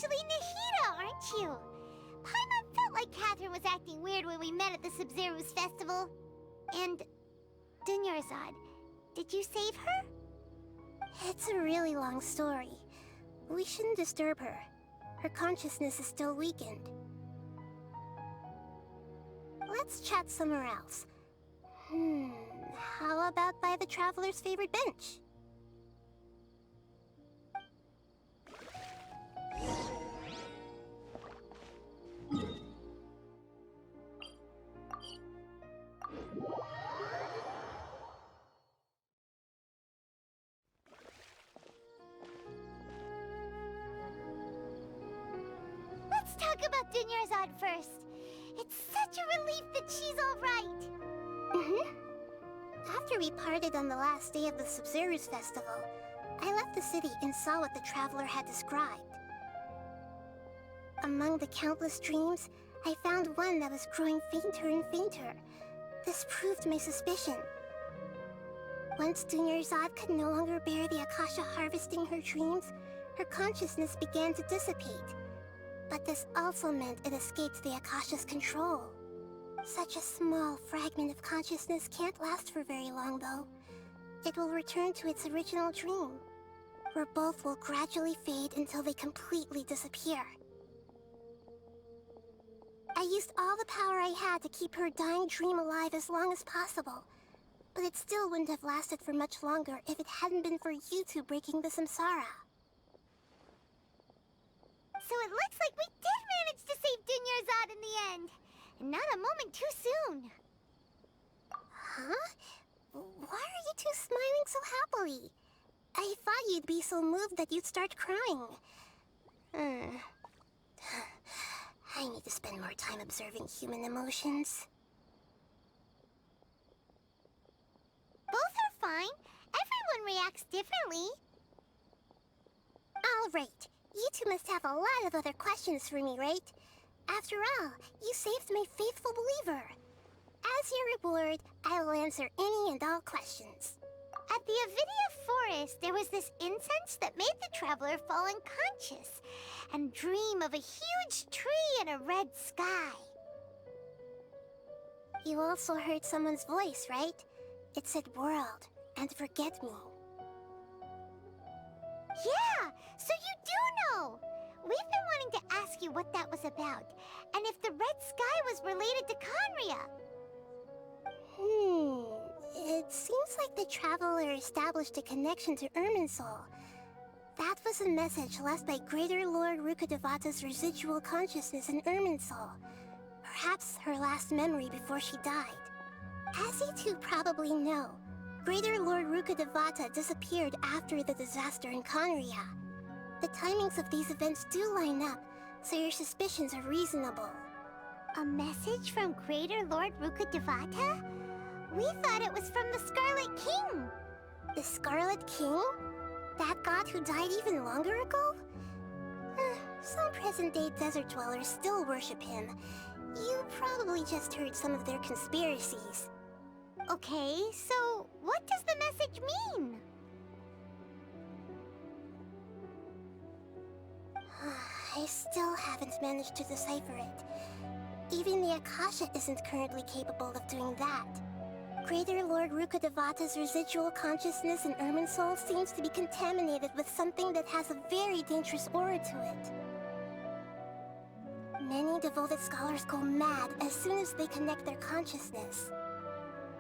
actually Nahida, aren't you? Paimon felt like Catherine was acting weird when we met at the Sumeru's festival. And... Dunyarzad, did you save her? It's a really long story. We shouldn't disturb her. Her consciousness is still weakened. Let's chat somewhere else. How about by the Traveler's favorite bench? Let's talk about Dunyarzad first. It's such a relief that she's all right. After we parted on the last day of the Sumeru's festival, I left the city and saw what the Traveler had described. Among the countless dreams, I found one that was growing fainter and fainter. This proved my suspicion. Once Dunyarzad could no longer bear the Akasha harvesting her dreams, her consciousness began to dissipate. But this also meant it escaped the Akasha's control. Such a small fragment of consciousness can't last for very long, though. It will return to its original dream, where both will gradually fade until they completely disappear. I used all the power I had to keep her dying dream alive as long as possible, but it still wouldn't have lasted for much longer if it hadn't been for you two breaking the samsara. So it looks like we did manage to save Dunyarzad in the end. And not a moment too soon. Huh? Why are you two smiling so happily? I thought you'd be so moved that you'd start crying. I need to spend more time observing human emotions. Both are fine. Everyone reacts differently. All right. You two must have a lot of other questions for me, right? After all, you saved my faithful believer. As your reward, I will answer any and all questions. At the Avidia forest, there was this incense that made the Traveler fall unconscious and dream of a huge tree and a red sky. You also heard someone's voice, right? It said world and forget me. Yeah, so you do know! We've been wanting to ask you what that was about, and if the red sky was related to Conria. It seems like the Traveler established a connection to Irminsul. That was a message left by Greater Lord Rukkhadevata's residual consciousness in Irminsul. Perhaps her last memory before she died. As you two probably know, Greater Lord Rukkhadevata disappeared after the disaster in Conria. The timings of these events do line up, so your suspicions are reasonable. A message from Greater Lord Rukkhadevata? We thought it was from the Scarlet King. The Scarlet King? That god who died even longer ago? Some present-day desert dwellers still worship him. You probably just heard some of their conspiracies. Okay, so what does the message mean? I still haven't managed to decipher it. Even the Akasha isn't currently capable of doing that. Greater Lord Rukkhadevata's residual consciousness in Irminsul seems to be contaminated with something that has a very dangerous aura to it. Many devoted scholars go mad as soon as they connect their consciousness.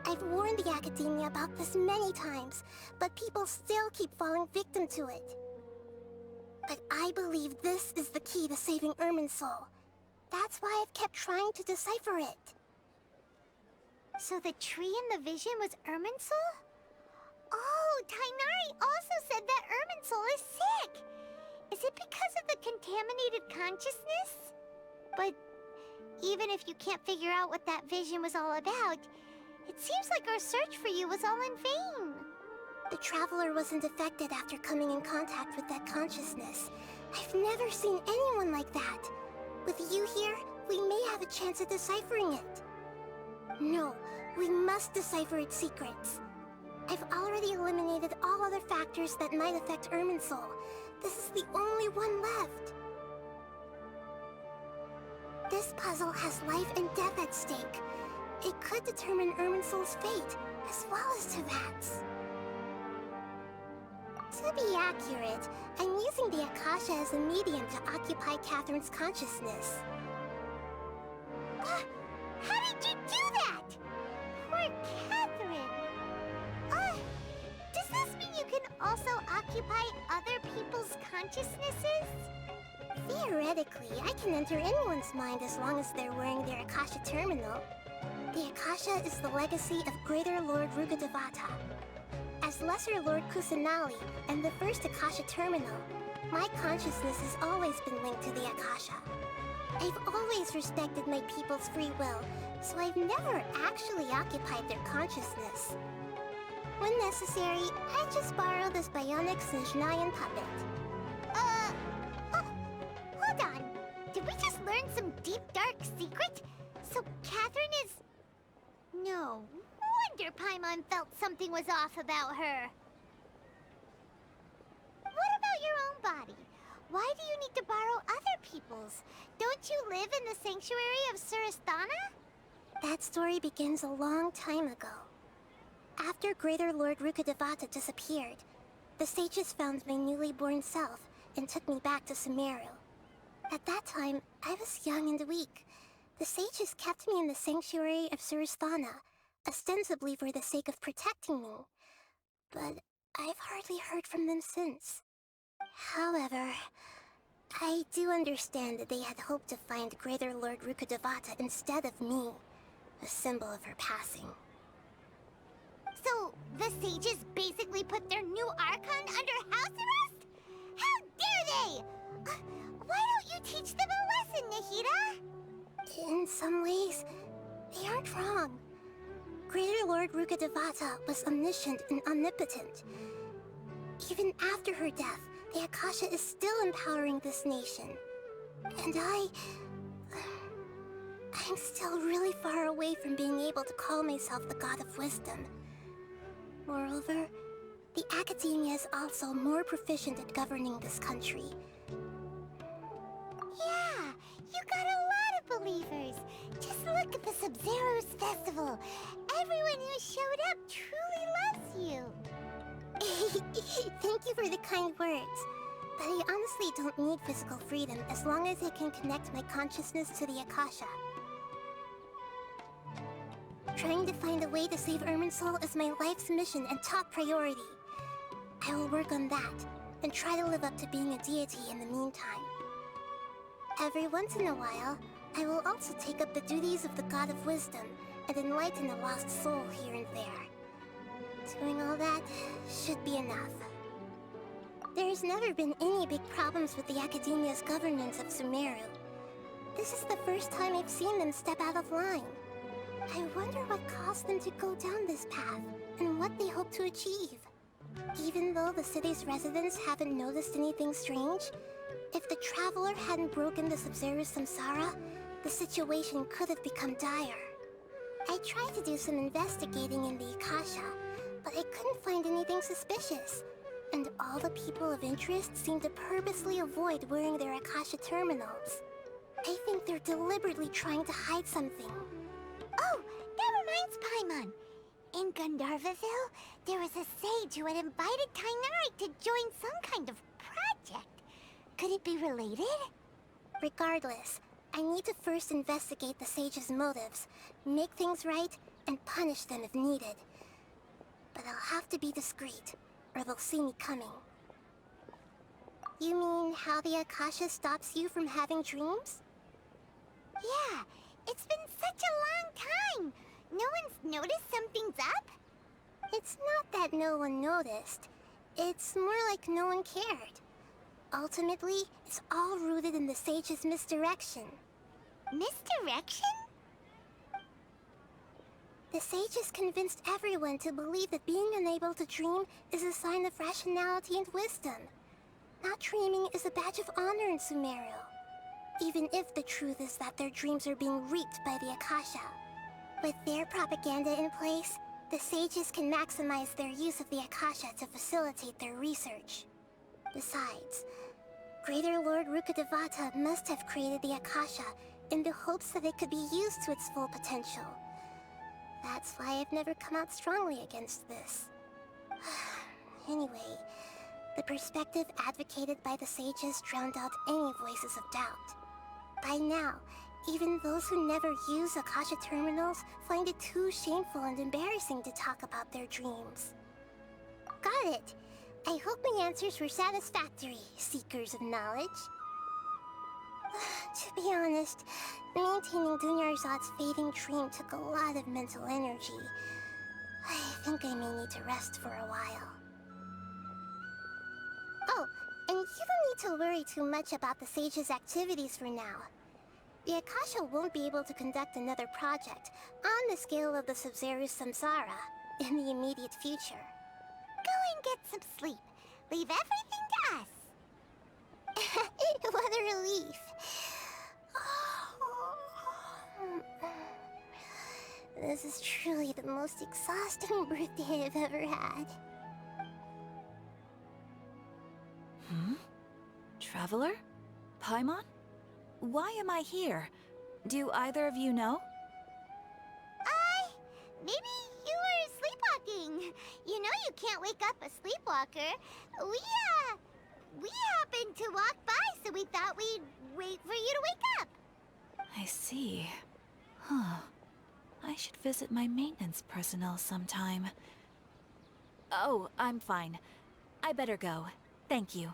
I've warned the Academia about this many times, but people still keep falling victim to it. But I believe this is the key to saving Irminsul. That's why I've kept trying to decipher it. So the tree in the vision was Irminsul? Oh, Tighnari also said that Irminsul is sick! Is it because of the contaminated consciousness? But even if you can't figure out what that vision was all about, it seems like our search for you was all in vain. The Traveler wasn't affected after coming in contact with that consciousness. I've never seen anyone like that. With you here, we may have a chance at deciphering it. No, we must decipher its secrets. I've already eliminated all other factors that might affect Irminsul. This is the only one left. This puzzle has life and death at stake. It could determine Irminsul's fate, as well as Teyvat's. To be accurate, I'm using the Akasha as a medium to occupy Catherine's consciousness. How did you do that? Poor Catherine. Does this mean you can also occupy other people's consciousnesses? Theoretically, I can enter anyone's mind as long as they're wearing their Akasha terminal. The Akasha is the legacy of Greater Lord Rukkhadevata. As Lesser Lord Kusanali and the first Akasha terminal, my consciousness has always been linked to the Akasha. I've always respected my people's free will, so I've never actually occupied their consciousness. When necessary, I just borrow this bionic Snezhnayan puppet. Hold on. Did we just learn some deep, dark secret? So Catherine is... No wonder Paimon felt something was off about her. What about your own body? Why do you need to borrow other people's? Don't you live in the sanctuary of Surasthana? That story begins a long time ago. After Greater Lord Rukkhadevata disappeared, the sages found my newly born self and took me back to Sumeru. At that time, I was young and weak. The sages kept me in the sanctuary of Surasthana, ostensibly for the sake of protecting me. But I've hardly heard from them since. However, I do understand that they had hoped to find Greater Lord Rukkhadevata instead of me, a symbol of her passing. So, the sages basically put their new Archon under house arrest? How dare they! Why don't you teach them a lesson, Nahida? In some ways, they aren't wrong. Greater Lord Rukkhadevata was omniscient and omnipotent. Even after her death, the Akasha is still empowering this nation. And I'm still really far away from being able to call myself the God of Wisdom. Moreover, the Academia is also more proficient at governing this country. Yeah, you got a lot of believers. Just look at the Sub-Zero's festival. Everyone who showed up truly loves you. Thank you for the kind words. But I honestly don't need physical freedom as long as I can connect my consciousness to the Akasha. Trying to find a way to save Irminsul is my life's mission and top priority. I will work on that, and try to live up to being a deity in the meantime. Every once in a while, I will also take up the duties of the God of Wisdom and enlighten a lost soul here and there. Doing all that should be enough. There's never been any big problems with the Academia's governance of Sumeru. This is the first time I've seen them step out of line. I wonder what caused them to go down this path, and what they hope to achieve. Even though the city's residents haven't noticed anything strange, if the Traveler hadn't broken the Sub-Zero's samsara, the situation could have become dire. I tried to do some investigating in the Akasha, but I couldn't find anything suspicious. And all the people of interest seem to purposely avoid wearing their Akasha terminals. I think they're deliberately trying to hide something. Oh, that reminds Paimon. In Gandharvaville, there was a sage who had invited Tainari to join some kind of project. Could it be related? Regardless, I need to first investigate the sage's motives, make things right, and punish them if needed. But I'll have to be discreet, or they'll see me coming. You mean how the Akasha stops you from having dreams? Yeah, it's been such a long time. No one's noticed something's up? It's not that no one noticed. It's more like no one cared. Ultimately, it's all rooted in the sage's misdirection. Misdirection? The sages convinced everyone to believe that being unable to dream is a sign of rationality and wisdom. Not dreaming is a badge of honor in Sumeru, even if the truth is that their dreams are being reaped by the Akasha. With their propaganda in place, the sages can maximize their use of the Akasha to facilitate their research. Besides, Greater Lord Rukkhadevata must have created the Akasha in the hopes that it could be used to its full potential. That's why I've never come out strongly against this. Anyway, the perspective advocated by the sages drowned out any voices of doubt. By now, even those who never use Akasha terminals find it too shameful and embarrassing to talk about their dreams. Got it. I hope my answers were satisfactory, seekers of knowledge. To be honest, maintaining Dunyarzad's fading dream took a lot of mental energy. I think I may need to rest for a while. Oh, and you don't need to worry too much about the sage's activities for now. The Akasha won't be able to conduct another project on the scale of the Sumeru Samsara in the immediate future. Go and get some sleep. Leave everything to us. What a relief. This is truly the most exhausting birthday I've ever had. Traveler? Paimon? Why am I here? Do either of you know? Maybe you were sleepwalking. You know you can't wake up a sleepwalker. We happened to walk by, so we thought we'd wait for you to wake up. I see. Huh. I should visit my maintenance personnel sometime. Oh, I'm fine. I better go. Thank you.